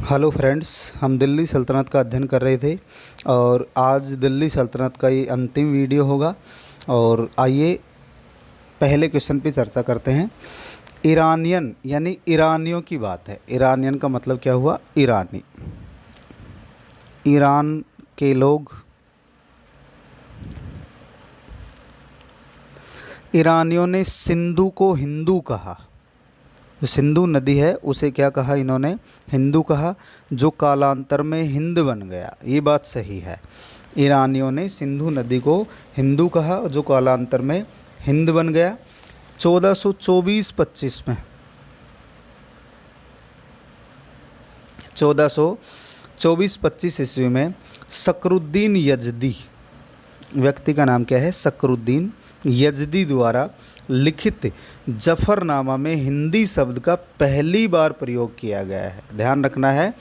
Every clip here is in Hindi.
हेलो फ्रेंड्स, हम दिल्ली सल्तनत का अध्ययन कर रहे थे और आज दिल्ली सल्तनत का ये अंतिम वीडियो होगा। और आइए पहले क्वेश्चन पे चर्चा करते हैं। ईरानियन यानी ईरानियों की बात है। ईरानियन का मतलब क्या हुआ? ईरानी। ईरान के लोग, ईरानियों ने सिंधु को हिंदू कहा। जो सिंधु नदी है उसे क्या कहा इन्होंने? हिंदू कहा, जो कालांतर में हिंद बन गया। ये बात सही है। ईरानियों ने सिंधु नदी को हिंदू कहा जो कालांतर में हिंद बन गया। 1424-25 में 1424-25 ईस्वी में सकरुद्दीन यजदी, व्यक्ति का नाम क्या है? सकरुद्दीन यजदी द्वारा लिखित जफरनामा में हिंदी शब्द का पहली बार प्रयोग किया गया है। ध्यान रखना है,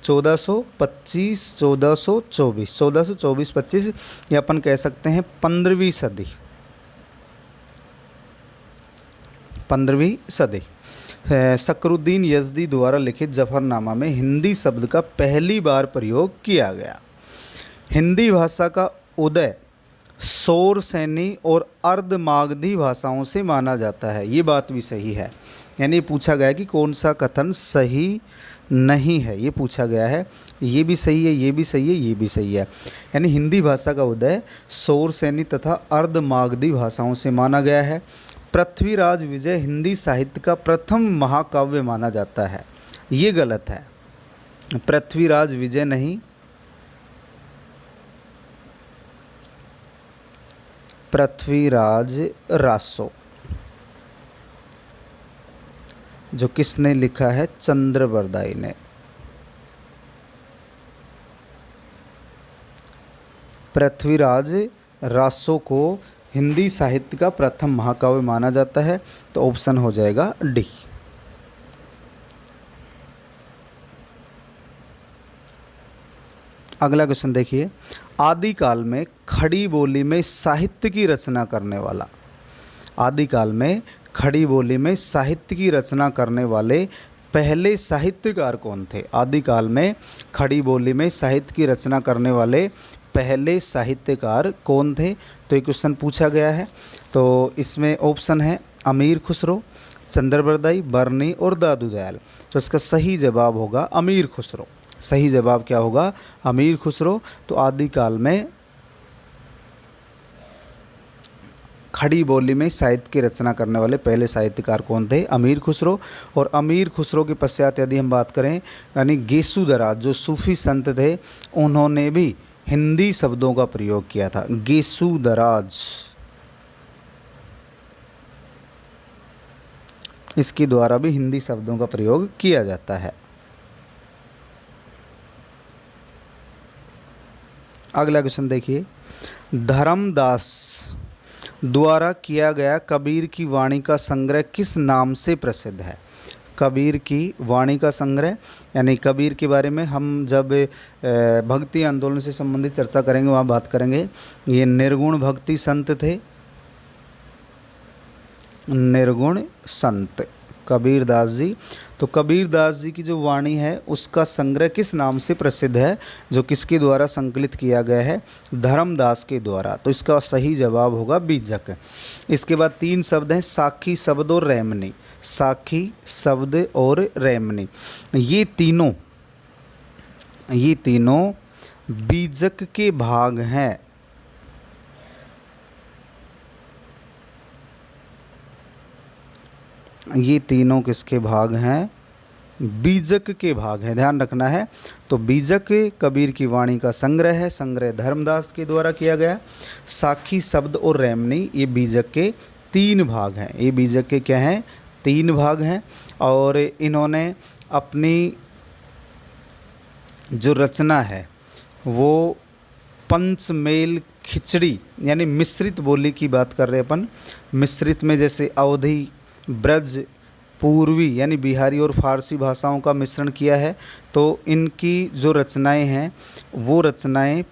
1425 1424 1424-25 या अपन कह सकते हैं 15वीं सदी। 15वीं सदी सकरुद्दीन यजदी द्वारा लिखित जफरनामा में हिंदी शब्द का पहली बार प्रयोग किया गया। हिंदी भाषा का उदय सौर सैनी और अर्धमागधी भाषाओं से माना जाता है। ये बात भी सही है। यानी पूछा गया कि कौन सा कथन सही नहीं है, ये पूछा गया है। ये भी सही है, ये भी सही है, ये भी सही है। यानी हिंदी भाषा का उदय सौर सैनी तथा अर्धमागधी भाषाओं से माना गया है। पृथ्वीराज विजय हिंदी साहित्य का प्रथम महाकाव्य माना जाता है। ये गलत है। पृथ्वीराज विजय नहीं, पृथ्वीराज रासो, जो किसने लिखा है? चंद्रबरदाई ने। पृथ्वीराज रासो को हिंदी साहित्य का प्रथम महाकाव्य माना जाता है, तो ऑप्शन हो जाएगा डी। अगला क्वेश्चन देखिए। आदिकाल में खड़ी बोली में साहित्य की रचना करने वाला, आदिकाल में खड़ी बोली में साहित्य की रचना करने वाले पहले साहित्यकार कौन थे? आदिकाल में खड़ी बोली में साहित्य की रचना करने वाले पहले साहित्यकार कौन थे? तो ये क्वेश्चन पूछा गया है। तो इसमें ऑप्शन है अमीर खुसरो, चंद्रबरदाई, बर्नी और दादू दयाल। तो इसका सही जवाब होगा अमीर खुसरो। सही जवाब क्या होगा? अमीर खुसरो। तो आदिकाल में खड़ी बोली में साहित्य की रचना करने वाले पहले साहित्यकार कौन थे? अमीर खुसरो। और अमीर खुसरो के पश्चात यदि हम बात करें, यानी गेसुदराज जो सूफी संत थे, उन्होंने भी हिंदी शब्दों का प्रयोग किया था। गेसुदराज, इसके द्वारा भी हिंदी शब्दों का प्रयोग किया जाता है। अगला क्वेश्चन देखिए। धर्मदास द्वारा किया गया कबीर की वाणी का संग्रह किस नाम से प्रसिद्ध है? कबीर की वाणी का संग्रह, यानी कबीर के बारे में हम जब भक्ति आंदोलन से संबंधित चर्चा करेंगे वहाँ बात करेंगे। ये निर्गुण भक्ति संत थे, निर्गुण संत कबीरदास जी। तो कबीरदास जी की जो वाणी है उसका संग्रह किस नाम से प्रसिद्ध है, जो किसके द्वारा संकलित किया गया है? धर्मदास के द्वारा। तो इसका सही जवाब होगा बीजक। इसके बाद 3 शब्द हैं, साखी शब्द और रेमनी। साखी शब्द और रेमनी, ये तीनों बीजक के भाग हैं। ये तीनों किसके भाग हैं? बीजक के भाग हैं। ध्यान रखना है। तो बीजक कबीर की वाणी का संग्रह है, संग्रह धर्मदास के द्वारा किया गया। साखी शब्द और रेमनी, ये बीजक के 3 भाग हैं। ये बीजक के क्या हैं? 3 भाग हैं। और इन्होंने अपनी जो रचना है वो पंचमेल खिचड़ी, यानी मिश्रित बोली की बात कर रहे हैं अपन। मिश्रित में जैसे अवधी, ब्रज, पूर्वी यानी बिहारी और फारसी भाषाओं का मिश्रण किया है। तो इनकी जो रचनाएं हैं वो रचनाएं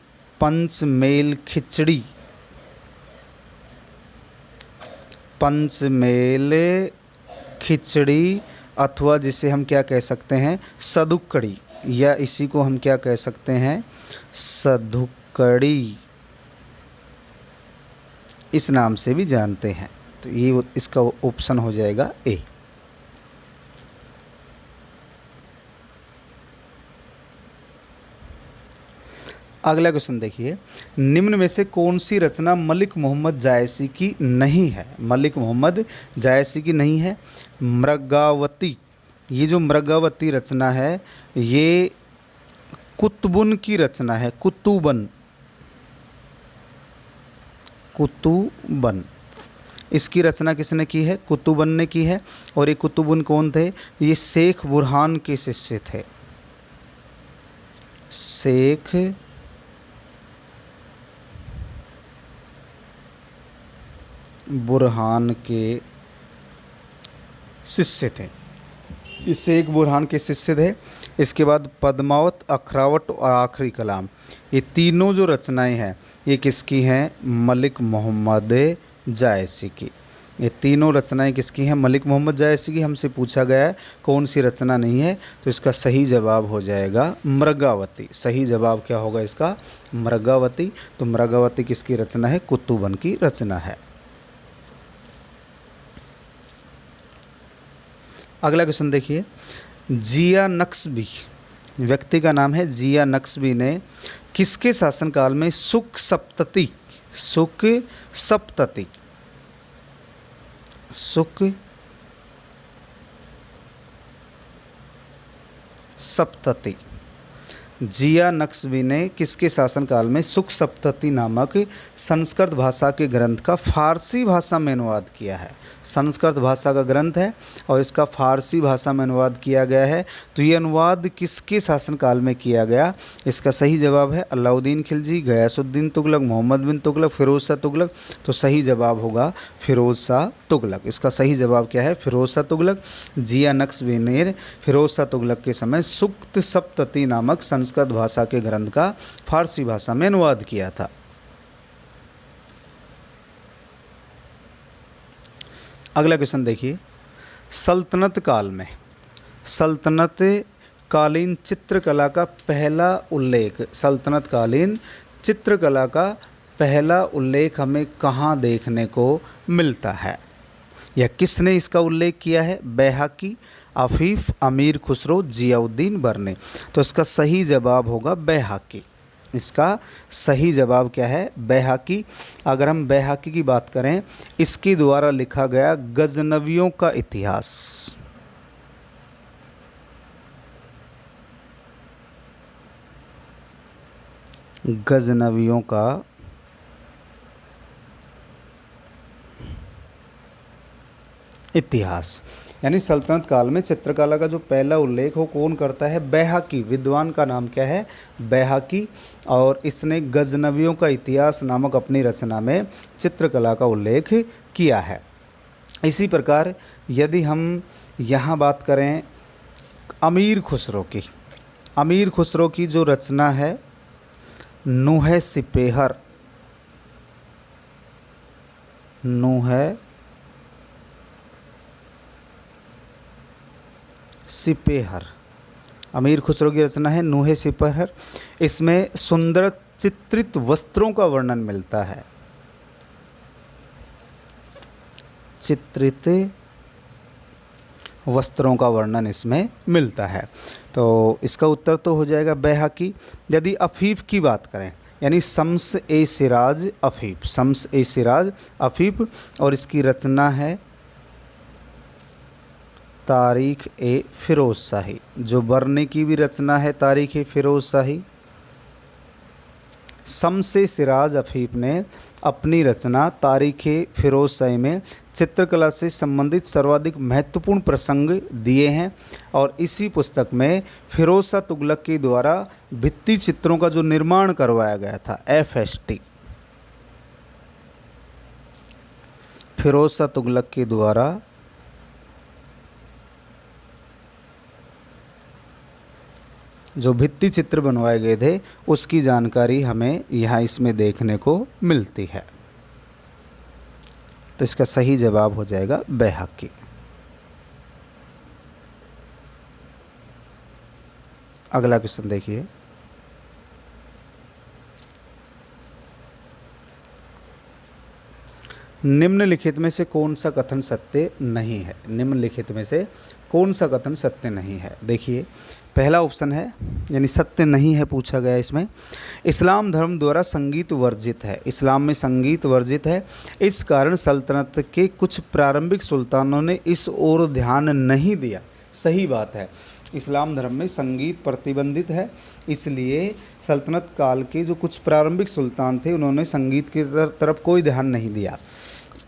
पंचमेल खिचड़ी, पंचमेल खिचड़ी, अथवा जिसे हम क्या कह सकते हैं? सदुक्कड़ी। या इसी को हम क्या कह सकते हैं, सधुकड़ी, इस नाम से भी जानते हैं। तो ये इसका ऑप्शन हो जाएगा ए। अगला क्वेश्चन देखिए, निम्न में से कौन सी रचना मलिक मोहम्मद जायसी की नहीं है? मलिक मोहम्मद जायसी की नहीं है। मृगावती, ये जो मृगावती रचना है ये कुतुबुन की रचना है। कुतुबन, कुतुबन, इसकी रचना किसने की है? कुतुबन ने की है। और ये कुतुबुन कौन थे? ये शेख बुरहान के शिष्य थे। शेख बुरहान के शिष्य थे। ये शेख बुरहान के शिष्य थे। इसके बाद पद्मावत, अखरावट और आखिरी कलाम, ये तीनों जो रचनाएं हैं ये किसकी हैं? मलिक मोहम्मद जायसी की। ये तीनों रचनाएं किसकी हैं? मलिक मोहम्मद जायसी की। हमसे पूछा गया है कौन सी रचना नहीं है, तो इसका सही जवाब हो जाएगा मृगावती। सही जवाब क्या होगा इसका? मृगावती। तो मृगावती किसकी रचना है? कुतुबन की रचना है। अगला क्वेश्चन देखिए, जिया नक्शबी, व्यक्ति का नाम है जिया नक्शबी, ने किसके शासनकाल में सुख सप्तति, सुख सप्तति, सुख सप्तति, जिया नक्शबी ने किसके शासनकाल में सुख सप्तति नामक संस्कृत भाषा के ग्रंथ का फारसी भाषा में अनुवाद किया है? संस्कृत भाषा का ग्रंथ है और इसका फारसी भाषा में अनुवाद किया गया है। तो ये अनुवाद किसके शासनकाल में किया गया? इसका सही जवाब है अलाउद्दीन खिलजी, गयासुद्दीन तुगलक, मोहम्मद बिन तुगलक, फिरोज शाह तुगलक। तो सही जवाब होगा फिरोज शाह तुगलक। इसका सही जवाब क्या है? फिरोज शाह तुगलक। जिया नक्शबी ने फिरोज शाह तुगलक के समय सुक्त सप्तति नामक संस्कृत भाषा के ग्रंथ का फारसी भाषा में अनुवाद किया था। अगला क्वेश्चन देखिए, सल्तनत काल में सल्तनत कालीन चित्रकला का पहला उल्लेख, सल्तनत कालीन चित्रकला का पहला उल्लेख हमें कहाँ देखने को मिलता है? या किसने इसका उल्लेख किया है? बैहाकी, आफीफ, अमीर खुसरो, जियाउद्दीन बरने। तो इसका सही जवाब होगा बैहाकी। इसका सही जवाब क्या है? बैहाकी। अगर हम बैहाकी की बात करें, इसके द्वारा लिखा गया गजनवियों का इतिहास, गजनवियों का इतिहास, यानी सल्तनत काल में चित्रकला का जो पहला उल्लेख हो कौन करता है? बैहाकी। विद्वान का नाम क्या है? बैहाकी। और इसने गजनवियों का इतिहास नामक अपनी रचना में चित्रकला का उल्लेख किया है। इसी प्रकार यदि हम यहाँ बात करें अमीर खुसरो की, अमीर खुसरो की जो रचना है नूहे सिपेहर, नूहे सिपेहर, अमीर खुसरो की रचना है नूहे सिपेहर। इसमें सुंदर चित्रित वस्त्रों का वर्णन मिलता है, चित्रित वस्त्रों का वर्णन इसमें मिलता है। तो इसका उत्तर तो हो जाएगा बैहाकी। यदि अफीफ की बात करें, यानी शम्स ए सिराज अफीफ, शम्स ए सिराज अफीफ, और इसकी रचना है तारीख ए फिरोज शाही। जो बरने की भी रचना है तारीख ए फिरोज शाही। शम्स ए सिराज अफीफ ने अपनी रचना तारीख ए फिरोज शाही में चित्रकला से संबंधित सर्वाधिक महत्वपूर्ण प्रसंग दिए हैं। और इसी पुस्तक में फिरोज शाह तुगलक के द्वारा भित्ति चित्रों का जो निर्माण करवाया गया था, FST, फिरोज शाह तुगलक के द्वारा जो भित्ति चित्र बनवाए गए थे उसकी जानकारी हमें यहाँ इसमें देखने को मिलती है। तो इसका सही जवाब हो जाएगा बैहाकी। अगला क्वेश्चन देखिए, निम्नलिखित में से कौन सा कथन सत्य नहीं है? निम्नलिखित में से कौन सा कथन सत्य नहीं है? देखिए, पहला ऑप्शन है, यानी सत्य नहीं है पूछा गया इसमें, इस्लाम धर्म द्वारा संगीत वर्जित है। इस्लाम में संगीत वर्जित है, इस कारण सल्तनत के कुछ प्रारंभिक सुल्तानों ने इस ओर ध्यान नहीं दिया। सही बात है, इस्लाम धर्म में संगीत प्रतिबंधित है, इसलिए सल्तनत काल के जो कुछ प्रारंभिक सुल्तान थे उन्होंने संगीत की तरफ कोई ध्यान नहीं दिया।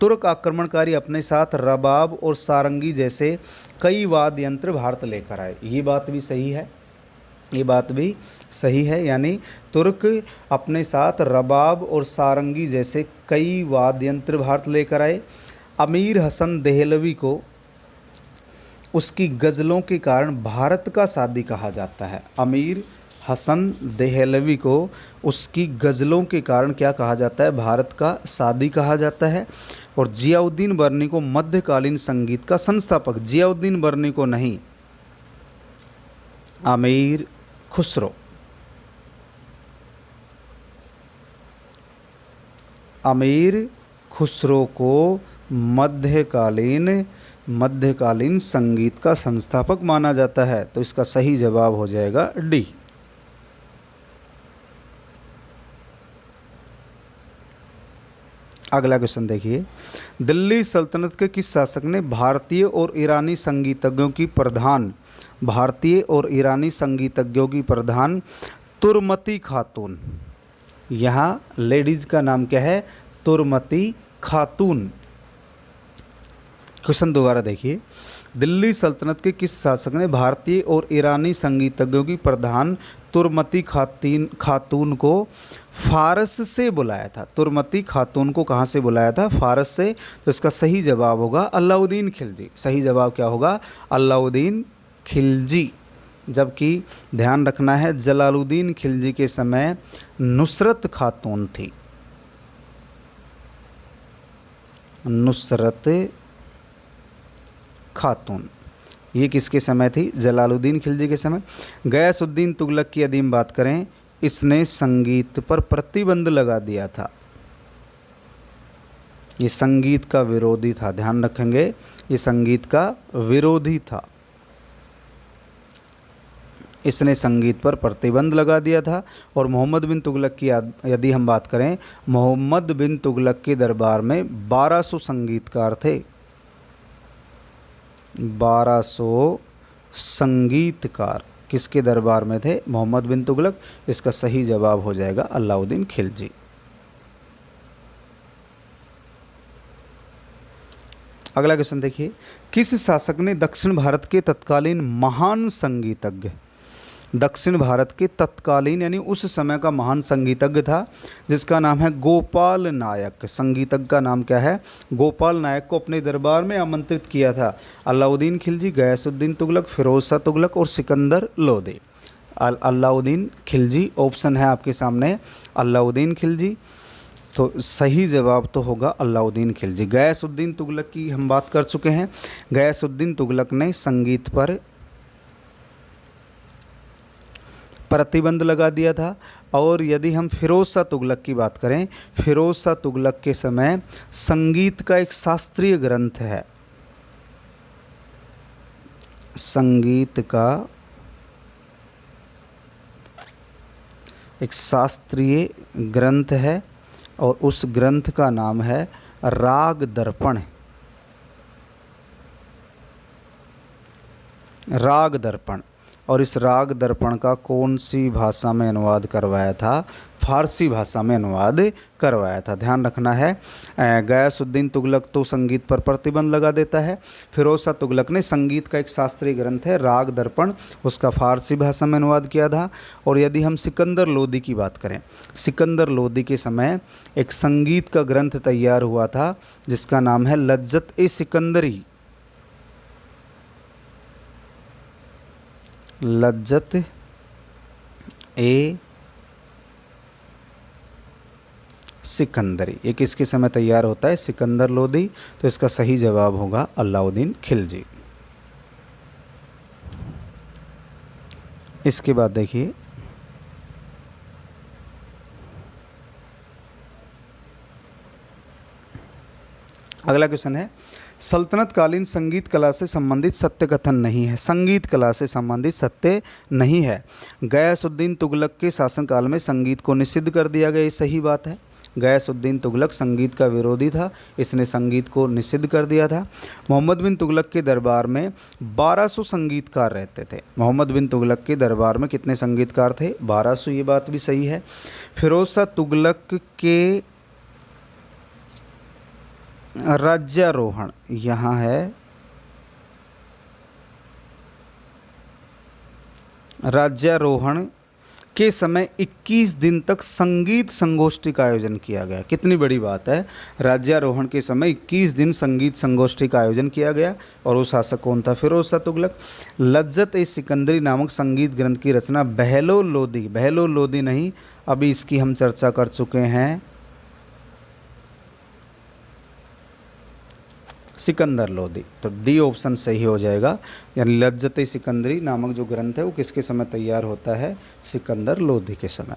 तुर्क आक्रमणकारी अपने साथ रबाब और सारंगी जैसे कई वाद्य यंत्र भारत लेकर आए। ये बात भी सही है, ये बात भी सही है, यानी तुर्क अपने साथ रबाब और सारंगी जैसे कई वाद्य यंत्र भारत लेकर आए। अमीर हसन देहलवी को उसकी गज़लों के कारण भारत का सादी कहा जाता है। अमीर हसन देहलवी को उसकी गज़लों के कारण क्या कहा जाता है? भारत का सादी कहा जाता है। और जियाउद्दीन बर्नी को मध्यकालीन संगीत का संस्थापक, जियाउद्दीन बर्नी को नहीं, अमीर खुसरो, अमीर खुसरो को मध्यकालीन संगीत का संस्थापक माना जाता है। तो इसका सही जवाब हो जाएगा डी। अगला क्वेश्चन देखिए, दिल्ली सल्तनत के किस शासक ने भारतीय और ईरानी संगीतज्ञों की प्रधान तुर्मती खातून, यहाँ लेडीज का नाम क्या है? तुर्मती खातून। क्वेश्चन दोबारा देखिए, दिल्ली सल्तनत के किस शासक ने भारतीय और ईरानी संगीतज्ञों की प्रधान तुर्मती खातून को फारस से बुलाया था? तुर्मती खातून को कहाँ से बुलाया था? फारस से। तो इसका सही जवाब होगा अलाउद्दीन खिलजी। सही जवाब क्या होगा? अलाउद्दीन खिलजी। जबकि ध्यान रखना है, जलालुद्दीन खिलजी के समय नुसरत खातून थी। नुसरत खातून ये किसके समय थी? जलालुद्दीन खिलजी के समय। गयासुद्दीन तुगलक की यदि हम बात करें, इसने संगीत पर प्रतिबंध लगा दिया था। ये संगीत का विरोधी था, ध्यान रखेंगे, ये संगीत का विरोधी था। इसने संगीत पर प्रतिबंध लगा दिया था। और मोहम्मद बिन तुगलक की यदि हम बात करें, मोहम्मद बिन तुगलक के दरबार में 1200 संगीतकार थे। 1200 संगीतकार किसके दरबार में थे? मोहम्मद बिन तुगलक। इसका सही जवाब हो जाएगा अलाउद्दीन खिलजी। अगला क्वेश्चन देखिए, किस शासक ने दक्षिण भारत के तत्कालीन महान संगीतज्ञ, दक्षिण भारत के तत्कालीन यानी उस समय का महान संगीतज्ञ था जिसका नाम है गोपाल नायक, संगीतज्ञ का नाम क्या है? गोपाल नायक को अपने दरबार में आमंत्रित किया था? अलाउद्दीन खिलजी, गयासुद्दीन तुगलक, फिरोज शाह तुगलक और सिकंदर लोदी। अलाउद्दीन खिलजी ऑप्शन है आपके सामने, अलाउद्दीन खिलजी। तो सही जवाब तो होगा अलाउद्दीन खिलजी। गयासुद्दीन तुगलक की हम बात कर चुके हैं। गयासुद्दीन तुगलक ने संगीत पर प्रतिबंध लगा दिया था। और यदि हम फिरोज शाह तुगलक की बात करें, फिरोज शाह तुगलक के समय संगीत का एक शास्त्रीय ग्रंथ है, संगीत का एक शास्त्रीय ग्रंथ है और उस ग्रंथ का नाम है राग दर्पण। राग दर्पण। और इस राग दर्पण का कौन सी भाषा में अनुवाद करवाया था? फारसी भाषा में अनुवाद करवाया था। ध्यान रखना है, गयासुद्दीन तुगलक तो संगीत पर प्रतिबंध लगा देता है। फिरोज शाह तुगलक ने संगीत का एक शास्त्रीय ग्रंथ है राग दर्पण, उसका फारसी भाषा में अनुवाद किया था। और यदि हम सिकंदर लोदी की बात करें, सिकंदर लोदी के समय एक संगीत का ग्रंथ तैयार हुआ था जिसका नाम है लज्जत ए सिकंदरी। लज्जत ए सिकंदरी, ये किसके समय तैयार होता है? सिकंदर लोदी। तो इसका सही जवाब होगा अलाउद्दीन खिलजी। इसके बाद देखिए, अगला क्वेश्चन है, सल्तनत कालीन संगीत कला से संबंधित सत्य कथन नहीं है। संगीत कला से संबंधित सत्य नहीं है। गयासुद्दीन तुगलक के शासनकाल में संगीत को निषिद्ध कर दिया गया, ये सही बात है। गयासुद्दीन तुगलक संगीत का विरोधी था, इसने संगीत को निषिद्ध कर दिया था। मोहम्मद बिन तुगलक के दरबार में 1200 संगीतकार रहते थे। मोहम्मद बिन तुगलक के दरबार में कितने संगीतकार थे? 1200, ये बात भी सही है। फिरोज शाह तुगलक के राज्यारोहण, यहाँ है राज्यारोहण के समय 21 दिन तक संगीत संगोष्ठी का आयोजन किया गया। कितनी बड़ी बात है, राज्यारोहण के समय 21 दिन संगीत संगोष्ठी का आयोजन किया गया। और वो शासक कौन था? फिरोज शाह तुगलक। लज्जत ए सिकंदरी नामक संगीत ग्रंथ की रचना बहलोल लोदी, बहलोल लोदी नहीं, अभी इसकी हम चर्चा कर चुके हैं, सिकंदर लोदी। तो डी ऑप्शन सही हो जाएगा, यानी लज्जत सिकंदरी नामक जो ग्रंथ है वो किसके समय तैयार होता है? सिकंदर लोदी के समय।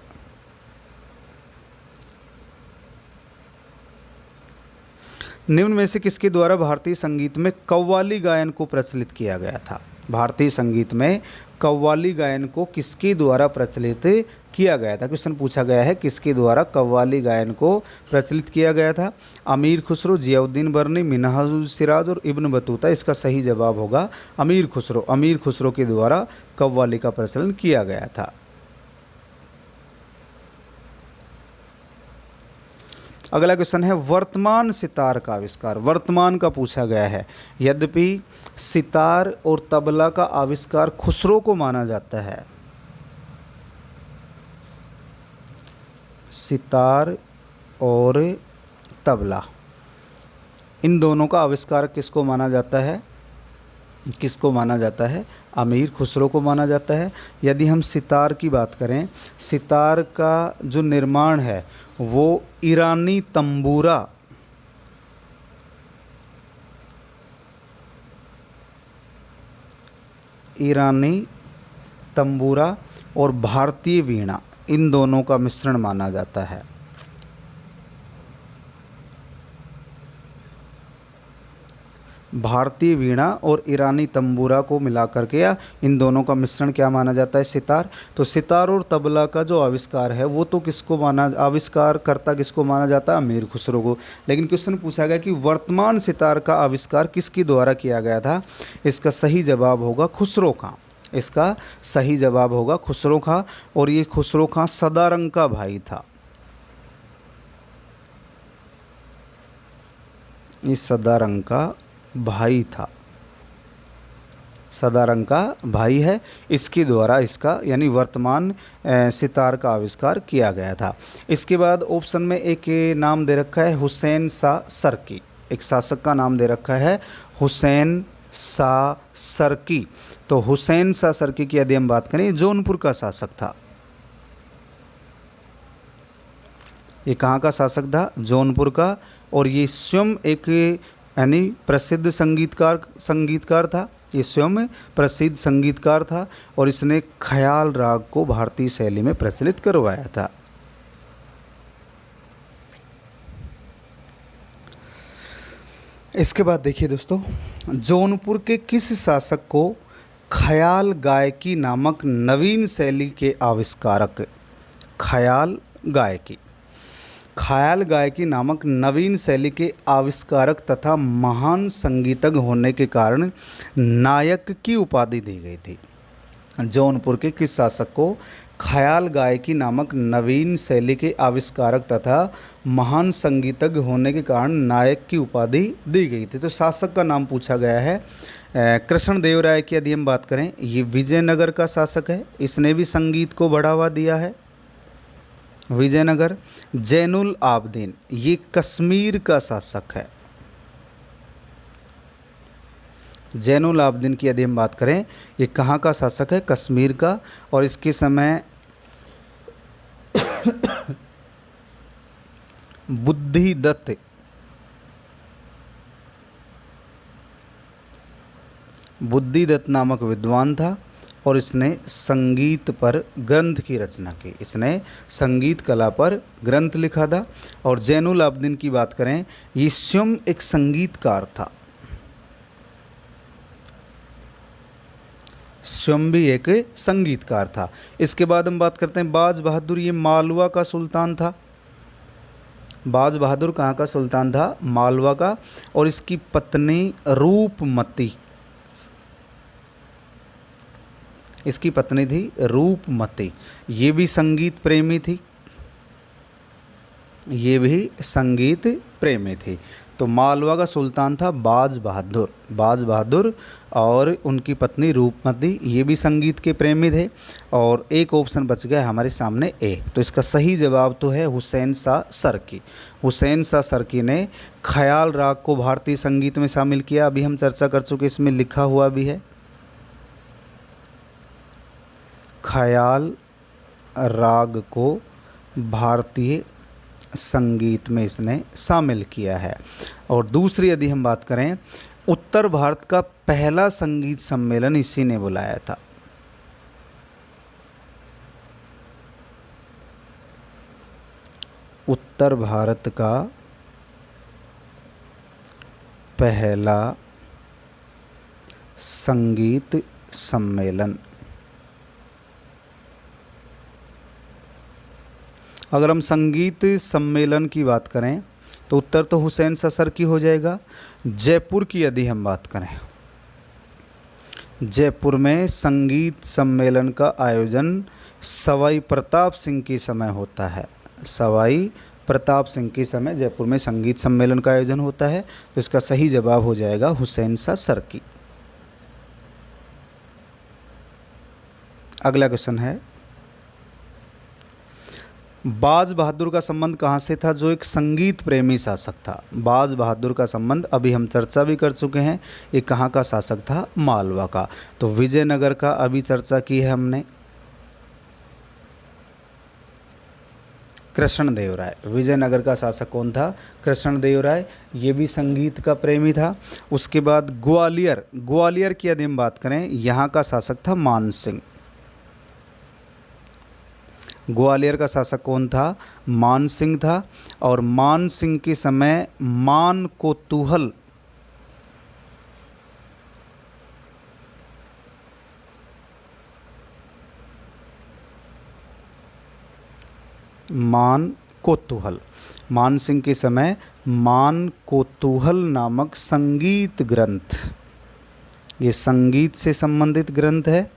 निम्न में से किसके द्वारा भारतीय संगीत में कव्वाली गायन को प्रचलित किया गया था? भारतीय संगीत में कव्वाली गायन को किसके द्वारा प्रचलित किया गया था? क्वेश्चन पूछा गया है, किसके द्वारा कव्वाली गायन को प्रचलित किया गया था? अमीर खुसरो, जियाउद्दीन बर्नी, मिन्हाजुल सिराज और इब्न बतूता। इसका सही जवाब होगा अमीर खुसरो। अमीर खुसरो के द्वारा कव्वाली का प्रचलन किया गया था। अगला क्वेश्चन है, वर्तमान सितार का आविष्कार। वर्तमान का पूछा गया है, यद्यपि सितार और तबला का आविष्कार खुसरो को माना जाता है। सितार और तबला, इन दोनों का आविष्कार किसको माना जाता है? किसको माना जाता है? अमीर खुसरो को माना जाता है। यदि हम सितार की बात करें, सितार का जो निर्माण है वो ईरानी तंबूरा, ईरानी तंबूरा और भारतीय वीणा, इन दोनों का मिश्रण माना जाता है। भारतीय वीणा और ईरानी तंबूरा को मिलाकर के या इन दोनों का मिश्रण क्या माना जाता है? सितार। तो सितार और तबला का जो आविष्कार है वो तो किसको माना, आविष्कार करता किसको माना जाता है? अमीर खुसरो को। लेकिन क्वेश्चन पूछा गया कि वर्तमान सितार का आविष्कार किसके द्वारा किया गया था? इसका सही जवाब होगा खुसरो खां। इसका सही जवाब होगा खुसरो खां। और ये खुसरो खां सदारंग का भाई था। इस सदारंग का भाई था, सदारंग का भाई है। इसके द्वारा इसका यानी वर्तमान सितार का आविष्कार किया गया था। इसके बाद ऑप्शन में एक नाम दे रखा है हुसैन शाह सरकी। एक शासक का नाम दे रखा है हुसैन शाह सरकी। तो हुसैन शाह सरकी की यदि हम बात करें, जौनपुर का शासक था। ये कहाँ का शासक था? जौनपुर का। और ये स्वयं एक यानी प्रसिद्ध संगीतकार था। ये स्वयं प्रसिद्ध संगीतकार था और इसने ख्याल राग को भारतीय शैली में प्रचलित करवाया था। इसके बाद देखिए दोस्तों, जौनपुर के किस शासक को ख्याल गायकी नामक नवीन शैली के आविष्कारक, ख्याल गायकी नामक नवीन शैली के आविष्कारक तथा महान संगीतज्ञ होने के कारण नायक की उपाधि दी गई थी? जौनपुर के किस शासक को ख्याल गायकी नामक नवीन शैली के आविष्कारक तथा महान संगीतज्ञ होने के कारण नायक की उपाधि दी गई थी? तो शासक का नाम पूछा गया है कृष्णदेव राय की। यदि हम बात करें, ये विजयनगर का शासक है, इसने भी संगीत को बढ़ावा दिया है, विजयनगर। जैनुल आबदीन, ये कश्मीर का शासक है। जैनुल आबदीन की यदि हम बात करें, ये कहाँ का शासक है? कश्मीर का। और इसके समय बुद्धिदत्त नामक विद्वान था और इसने संगीत पर ग्रंथ की रचना की। इसने संगीत कला पर ग्रंथ लिखा था। और जैनुल आबदीन की बात करें, ये स्वयं एक संगीतकार था, स्वयं भी एक संगीतकार था। इसके बाद हम बात करते हैं बाज बहादुर, ये मालवा का सुल्तान था। बाज बहादुर कहाँ का सुल्तान था? मालवा का। और इसकी पत्नी रूपमती, इसकी पत्नी थी रूपमती, ये भी संगीत प्रेमी थी, ये भी संगीत प्रेमी थी। तो मालवा का सुल्तान था बाज बहादुर, बाज बहादुर, और उनकी पत्नी रूपमती, ये भी संगीत के प्रेमी थे। और एक ऑप्शन बच गया हमारे सामने ए। तो इसका सही जवाब तो है हुसैन शाह सरकी। हुसैन शाह सरकी ने ख्याल राग को भारतीय संगीत में शामिल किया। अभी हम चर्चा कर चुके, इसमें लिखा हुआ भी है, ख्याल राग को भारतीय संगीत में इसने शामिल किया है। और दूसरी यदि हम बात करें, उत्तर भारत का पहला संगीत सम्मेलन इसी ने बुलाया था। उत्तर भारत का पहला संगीत सम्मेलन, अगर हम संगीत सम्मेलन की बात करें तो उत्तर तो हुसैन शाह सरकी हो जाएगा। जयपुर की यदि हम बात करें, जयपुर में संगीत सम्मेलन का आयोजन सवाई प्रताप सिंह के समय होता है। सवाई प्रताप सिंह के समय जयपुर में संगीत सम्मेलन का आयोजन होता है। तो इसका सही जवाब हो जाएगा हुसैन शाह सरकी। अगला क्वेश्चन है, बाज बहादुर का संबंध कहाँ से था? जो एक संगीत प्रेमी शासक था। बाज बहादुर का संबंध अभी हम चर्चा भी कर चुके हैं, ये कहाँ का शासक था? मालवा का। तो विजयनगर का अभी चर्चा की है हमने, कृष्णदेवराय। विजयनगर का शासक कौन था? कृष्णदेवराय, ये भी संगीत का प्रेमी था। उसके बाद ग्वालियर, ग्वालियर की यदि हम बात करें, यहाँ का शासक था मान सिंह। ग्वालियर का शासक कौन था? मान सिंह था। और मान सिंह के समय मान कोतूहल, मान कोतूहल, मान सिंह के समय मान कोतूहल नामक संगीत ग्रंथ, ये संगीत से संबंधित ग्रंथ है।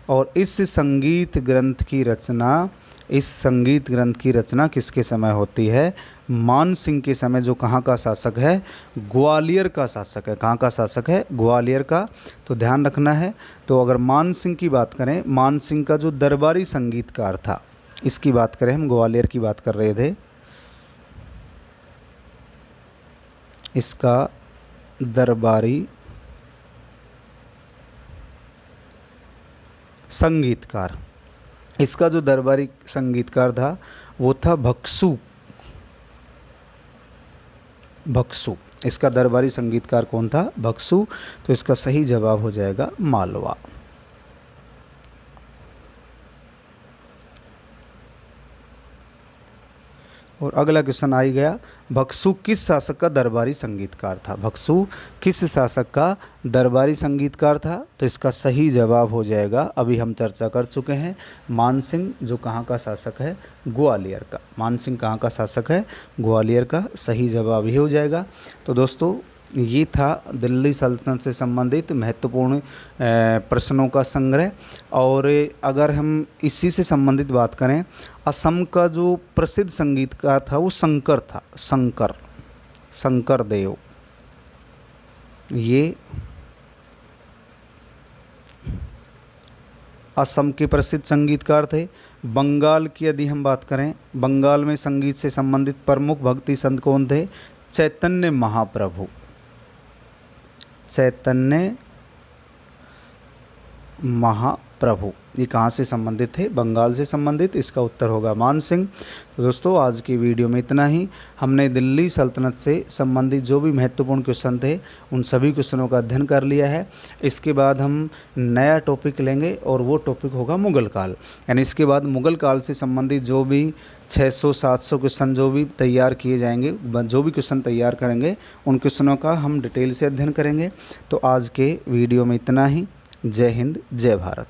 और इस संगीत ग्रंथ की रचना, इस संगीत ग्रंथ की रचना किसके समय होती है? मान सिंह के समय, जो कहाँ का शासक है? ग्वालियर का शासक है। कहाँ का शासक है? ग्वालियर का। तो ध्यान रखना है। तो अगर मान सिंह की बात करें, मान सिंह का जो दरबारी संगीतकार था, इसकी बात करें, हम ग्वालियर की बात कर रहे थे, इसका दरबारी संगीतकार, इसका जो दरबारी संगीतकार था वो था भक्सु। भक्सु, इसका दरबारी संगीतकार कौन था? भक्सु। तो इसका सही जवाब हो जाएगा मालवा। और अगला क्वेश्चन आ ही गया, भक्सु किस शासक का दरबारी संगीतकार था? भक्सु किस शासक का दरबारी संगीतकार था? तो इसका सही जवाब हो जाएगा, अभी हम चर्चा कर चुके हैं, मान सिंह, जो कहाँ का शासक है? ग्वालियर का। मान सिंह कहाँ का शासक है? ग्वालियर का। सही जवाब ही हो जाएगा। तो दोस्तों, ये था दिल्ली सल्तनत से संबंधित महत्वपूर्ण प्रश्नों का संग्रह। और अगर हम इसी से संबंधित बात करें, असम का जो प्रसिद्ध संगीतकार था वो शंकर था। शंकर, शंकर देव, ये असम के प्रसिद्ध संगीतकार थे। बंगाल की यदि हम बात करें, बंगाल में संगीत से संबंधित प्रमुख भक्ति संत कौन थे? चैतन्य महाप्रभु। चैतन्य प्रभु, ये कहाँ से संबंधित थे? बंगाल से संबंधित। इसका उत्तर होगा मान सिंह। तो दोस्तों आज की वीडियो में इतना ही। हमने दिल्ली सल्तनत से संबंधित जो भी महत्वपूर्ण क्वेश्चन थे उन सभी क्वेश्चनों का अध्ययन कर लिया है। इसके बाद हम नया टॉपिक लेंगे और वो टॉपिक होगा मुग़ल काल। यानी इसके बाद मुग़ल काल से संबंधित जो भी 600-700 क्वेश्चन जो भी तैयार किए जाएंगे, जो भी क्वेश्चन तैयार करेंगे उन क्वेश्चनों का हम डिटेल से अध्ययन करेंगे। तो आज के वीडियो में इतना ही। जय हिंद, जय भारत।